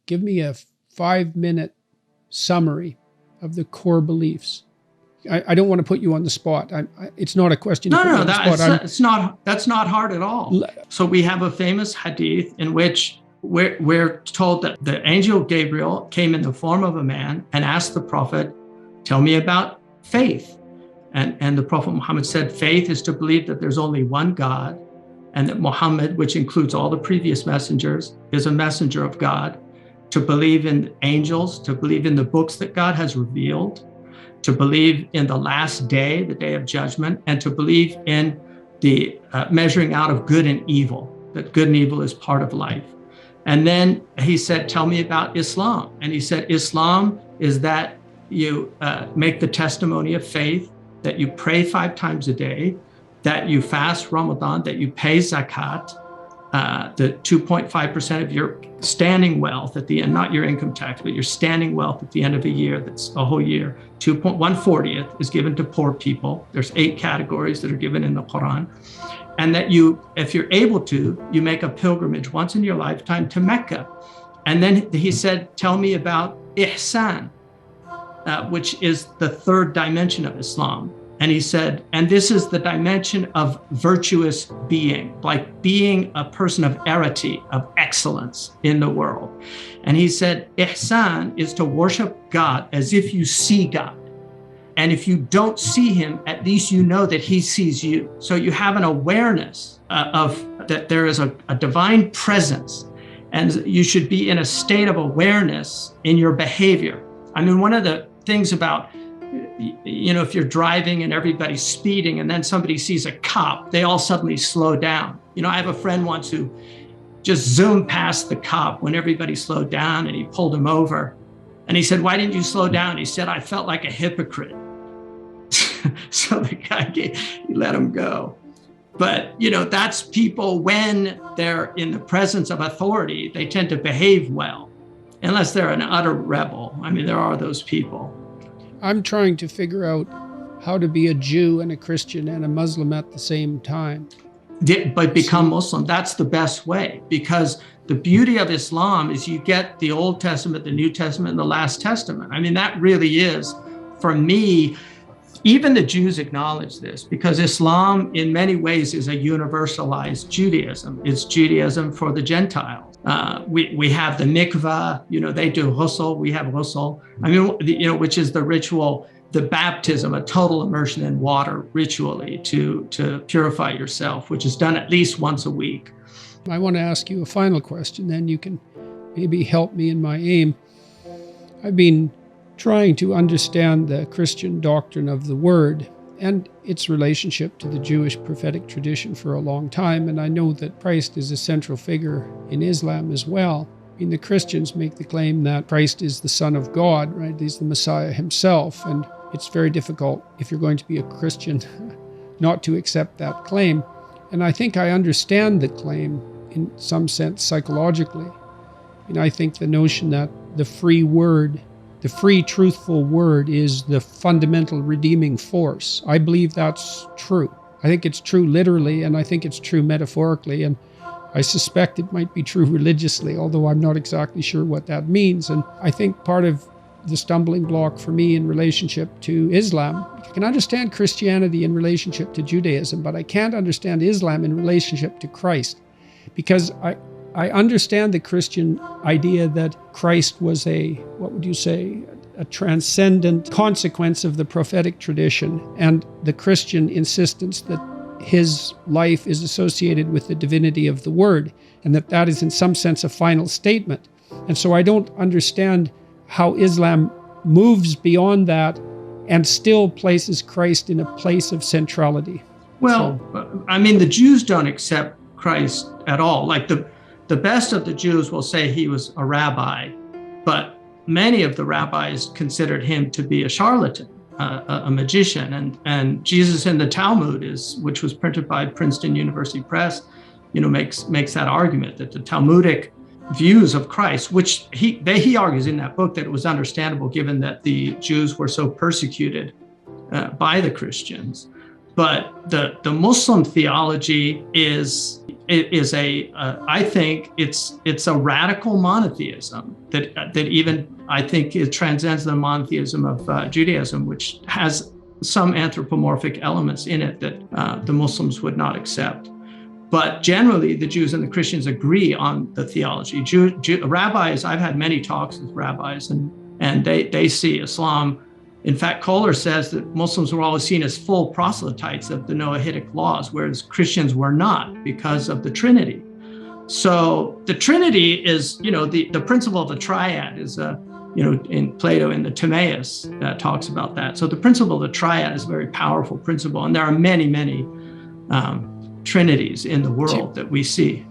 give me a 5-minute summary of the core beliefs. I don't want to put you on the spot. It's not a question. No, that's not hard at all. So we have a famous hadith in which we're told that the angel Gabriel came in the form of a man and asked the prophet, tell me about faith. And the Prophet Muhammad said, faith is to believe that there's only one God, and that Muhammad, which includes all the previous messengers, is a messenger of God, to believe in angels, to believe in the books that God has revealed, to believe in the last day, the day of judgment, and to believe in the measuring out of good and evil, that good and evil is part of life. And then he said, tell me about Islam. And he said, Islam is that you make the testimony of faith, that you pray 5 times a day, that you fast Ramadan, that you pay zakat, the 2.5% of your standing wealth at the end, not your income tax, but your standing wealth at the end of a year, that's a whole year, 1/40th is given to poor people. There's 8 categories that are given in the Quran. And that you, if you're able to, you make a pilgrimage once in your lifetime to Mecca. And then he said, tell me about ihsan, which is the 3rd dimension of Islam. And he said, and this is the dimension of virtuous being, like being a person of arity, of excellence in the world. And he said, ihsan is to worship God as if you see God. And if you don't see him, at least you know that he sees you. So you have an awareness of that there is a divine presence, and you should be in a state of awareness in your behavior. I mean, one of the things about, if you're driving and everybody's speeding and then somebody sees a cop, they all suddenly slow down. I have a friend once who just zoomed past the cop when everybody slowed down, and he pulled him over. And he said, why didn't you slow down? He said, I felt like a hypocrite. So the guy, he let him go. But, that's people when they're in the presence of authority, they tend to behave well, unless they're an utter rebel. I mean, there are those people. I'm trying to figure out how to be a Jew and a Christian and a Muslim at the same time. But become Muslim, that's the best way, because the beauty of Islam is you get the Old Testament, the New Testament, and the Last Testament. I mean, that really is, for me, even the Jews acknowledge this, because Islam in many ways is a universalized Judaism. It's Judaism for the Gentiles. We have the mikvah, they do ghusl, we have ghusl. I mean, which is the ritual, the baptism, a total immersion in water ritually to purify yourself, which is done at least once a week. I want to ask you a final question, then you can maybe help me in my aim. I've been trying to understand the Christian doctrine of the Word and its relationship to the Jewish prophetic tradition for a long time, and I know that Christ is a central figure in Islam as well. I mean, the Christians make the claim that Christ is the Son of God, right? He's the Messiah himself, and it's very difficult, if you're going to be a Christian, not to accept that claim. And I think I understand the claim in some sense psychologically. I think the notion that the free word, the free truthful word, is the fundamental redeeming force. I believe that's true. I think it's true literally, and I think it's true metaphorically, and I suspect it might be true religiously, although I'm not exactly sure what that means. And I think part of the stumbling block for me in relationship to Islam, I can understand Christianity in relationship to Judaism, but I can't understand Islam in relationship to Christ, because I understand the Christian idea that Christ was a transcendent consequence of the prophetic tradition, and the Christian insistence that his life is associated with the divinity of the Word, and that is in some sense a final statement. And so I don't understand how Islam moves beyond that and still places Christ in a place of centrality. Well, I mean, the Jews don't accept Christ at all. Like the best of the Jews will say he was a rabbi, but many of the rabbis considered him to be a charlatan, a magician. And Jesus in the Talmud, which was printed by Princeton University Press, makes that argument that the Talmudic views of Christ, which he argues in that book that it was understandable given that the Jews were so persecuted by the Christians. But the Muslim theology is I think it's a radical monotheism that even I think it transcends the monotheism of Judaism, which has some anthropomorphic elements in it that the Muslims would not accept. But generally, the Jews and the Christians agree on the theology. Rabbis, I've had many talks with rabbis, and they see Islam. In fact, Kohler says that Muslims were always seen as full proselytes of the Noahidic laws, whereas Christians were not because of the Trinity. So the Trinity is, the principle of the triad is, in Plato in the Timaeus talks about that. So the principle of the triad is a very powerful principle, and there are many, many trinities in the world that we see.